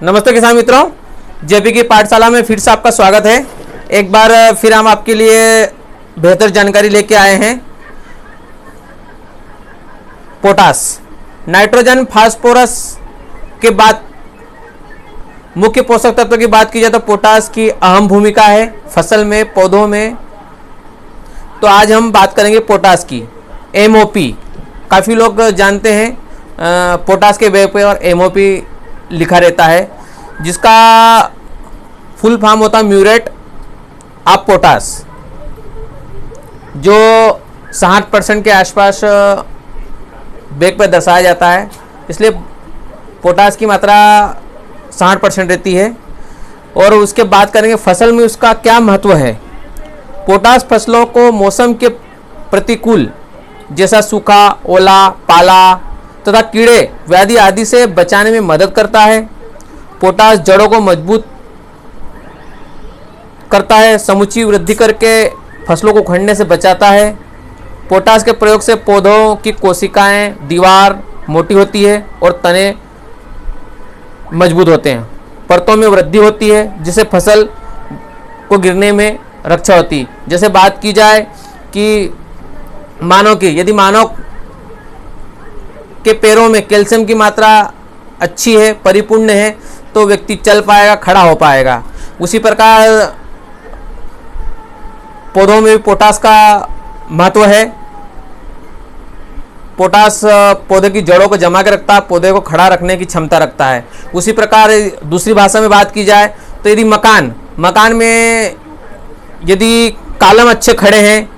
नमस्ते किसान मित्रों, जेपी की पाठशाला में फिर से आपका स्वागत है। एक बार फिर हम आपके लिए बेहतर जानकारी लेके आए हैं। पोटास, नाइट्रोजन, फास्फोरस के बाद मुख्य पोषक तत्व की बात की जाए तो पोटास की अहम भूमिका है फसल में, पौधों में। तो आज हम बात करेंगे पोटास की। एमओपी काफ़ी लोग जानते हैं, पोटास के बैग पे और एमओपी लिखा रहता है, जिसका फुल फॉर्म होता है म्यूरेट ऑफ पोटास, जो 60% के आसपास बैग पर दर्शाया जाता है। इसलिए पोटास की मात्रा 60% रहती है। और उसके बात करेंगे फसल में उसका क्या महत्व है। पोटास फसलों को मौसम के प्रतिकूल जैसा सूखा, ओला, पाला तथा कीड़े, व्याधि आदि से बचाने में मदद करता है। पोटास जड़ों को मजबूत करता है, समुचित वृद्धि करके फसलों को उखड़ने से बचाता है। पोटास के प्रयोग से पौधों की कोशिकाएं, दीवार मोटी होती है और तने मजबूत होते हैं। परतों में वृद्धि होती है, जिससे फसल को गिरने में रक्षा होती है। जैसे बात की जाए कि मानव की, यदि मानव के पैरों में कैल्शियम की मात्रा अच्छी है, परिपूर्ण है, तो व्यक्ति चल पाएगा, खड़ा हो पाएगा। उसी प्रकार पौधों में भी पोटास का महत्व है। पोटास पौधे की जड़ों को जमा के रखता है, पौधे को खड़ा रखने की क्षमता रखता है। उसी प्रकार दूसरी भाषा में बात की जाए तो यदि मकान में यदि कॉलम अच्छे खड़े हैं,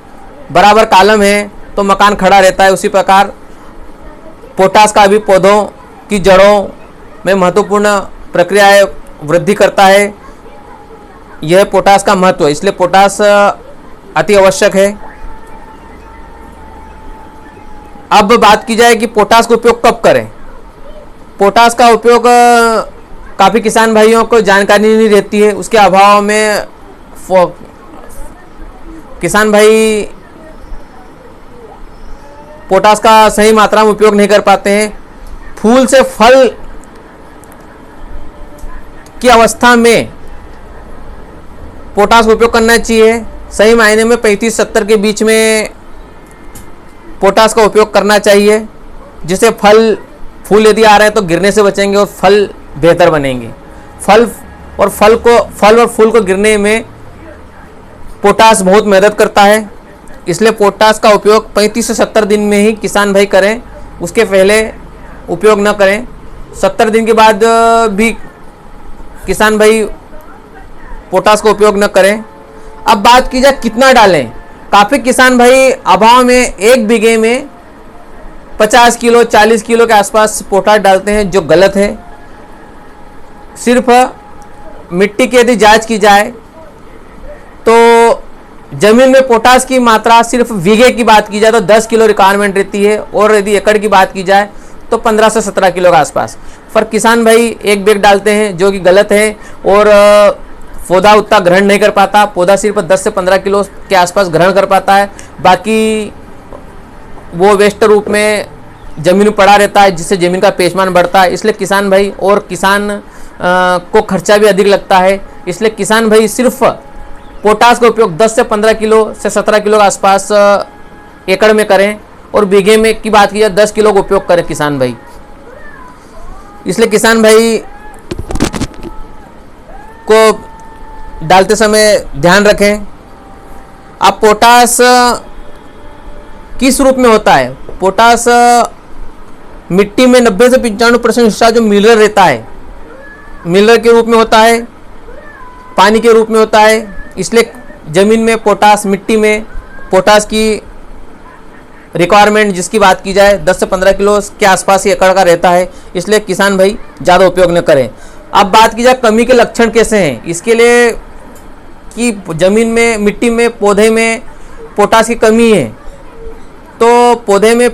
बराबर कॉलम है, तो मकान खड़ा रहता है। उसी प्रकार पोटास का भी पौधों की जड़ों में महत्वपूर्ण प्रक्रिया है, वृद्धि करता है। यह पोटास का महत्व है, इसलिए पोटास अति आवश्यक है। अब बात की जाए कि पोटास का उपयोग कब करें। पोटास का उपयोग काफ़ी किसान भाइयों को जानकारी नहीं रहती है, उसके अभाव में किसान भाई पोटास का सही मात्रा में उपयोग नहीं कर पाते हैं। फूल से फल की अवस्था में पोटास का उपयोग करना चाहिए। सही मायने में 35-70 के बीच में पोटास का उपयोग करना चाहिए, जिससे फूल यदि आ रहे हैं तो गिरने से बचेंगे और फल बेहतर बनेंगे। फल और फूल को गिरने में पोटास बहुत मदद करता है। इसलिए पोटास का उपयोग 35 से 70 दिन में ही किसान भाई करें, उसके पहले उपयोग न करें। 70 दिन के बाद भी किसान भाई पोटास का उपयोग न करें। अब बात की जाए कितना डालें। काफ़ी किसान भाई अभाव में 1 बीघे में 50 किलो 40 किलो के आसपास पोटास डालते हैं, जो गलत है। सिर्फ मिट्टी की यदि जांच की जाए तो जमीन में पोटास की मात्रा सिर्फ बीघे की बात की जाए तो 10 किलो रिक्वायरमेंट रहती है, और यदि एकड़ की बात की जाए तो 15 से 17 किलो के आसपास। पर किसान भाई 1 बैग डालते हैं, जो कि गलत है, और पौधा उतना ग्रहण नहीं कर पाता। पौधा सिर्फ 10 से 15 किलो के आसपास ग्रहण कर पाता है, बाकी वो वेस्ट रूप में जमीन में पड़ा रहता है, जिससे जमीन का पेशमान बढ़ता है। इसलिए किसान भाई और किसान को खर्चा भी अधिक लगता है। इसलिए किसान भाई सिर्फ पोटास का उपयोग 10 से 15 किलो से 17 किलो के आसपास एकड़ में करें, और बीघे में की बात की जाए 10 किलो का उपयोग करें किसान भाई। इसलिए किसान भाई को डालते समय ध्यान रखें। अब पोटास किस रूप में होता है। पोटास मिट्टी में 90 से 95% हिस्सा जो मिनरल रहता है, मिनरल के रूप में होता है, पानी के रूप में होता है। इसलिए ज़मीन में पोटास, मिट्टी में पोटास की रिक्वायरमेंट जिसकी बात की जाए 10 से 15 किलो के आसपास ही एकड़ का रहता है। इसलिए किसान भाई ज़्यादा उपयोग न करें। अब बात की जाए कमी के लक्षण कैसे हैं। इसके लिए कि ज़मीन में, मिट्टी में, पौधे में पोटास की कमी है, तो पौधे में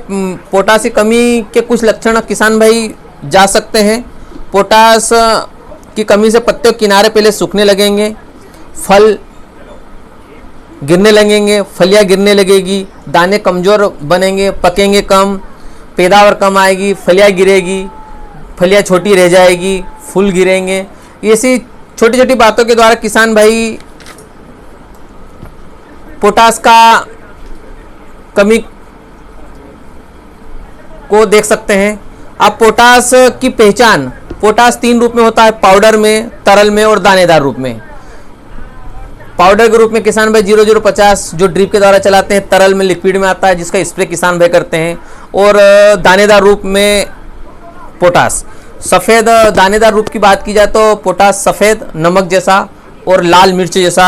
पोटास की कमी के कुछ लक्षण किसान भाई जा सकते हैं। पोटास की कमी से पत्ते किनारे पहले सूखने लगेंगे, फल गिरने लगेंगे, फलियाँ गिरने लगेगी, दाने कमज़ोर बनेंगे, पकेंगे कम, पैदावार कम आएगी, फलियाँ गिरेगी, फलियाँ छोटी रह जाएगी, फूल गिरेंगे। ऐसी छोटी छोटी बातों के द्वारा किसान भाई पोटास का कमी को देख सकते हैं। अब पोटास की पहचान, पोटास 3 रूप में होता है, पाउडर में, तरल में और दानेदार रूप में। पाउडर के रूप में किसान भाई 0050 जो ड्रिप के द्वारा चलाते हैं, तरल में लिक्विड में आता है जिसका स्प्रे किसान भाई करते हैं, और दानेदार रूप में पोटास। सफ़ेद दानेदार रूप की बात की जाए तो पोटास सफ़ेद नमक जैसा और लाल मिर्च जैसा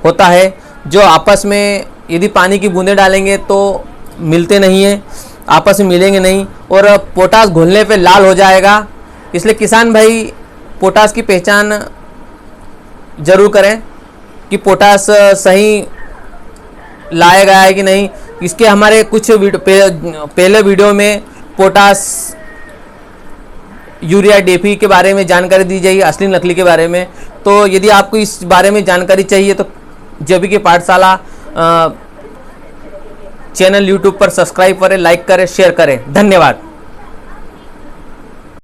होता है, जो आपस में यदि पानी की बूंदें डालेंगे तो मिलते नहीं हैं, आपस में मिलेंगे नहीं, और पोटास घुलने पे लाल हो जाएगा। इसलिए किसान भाई पोटास की पहचान जरूर करें कि पोटास सही लाया गया है कि नहीं। इसके हमारे कुछ पहले वीडियो में पोटास, यूरिया, DAP के बारे में जानकारी दी जाएगी, असली नकली के बारे में। तो यदि आपको इस बारे में जानकारी चाहिए तो जैविक पाठशाला चैनल YouTube पर सब्सक्राइब करें, लाइक करें, शेयर करें। धन्यवाद।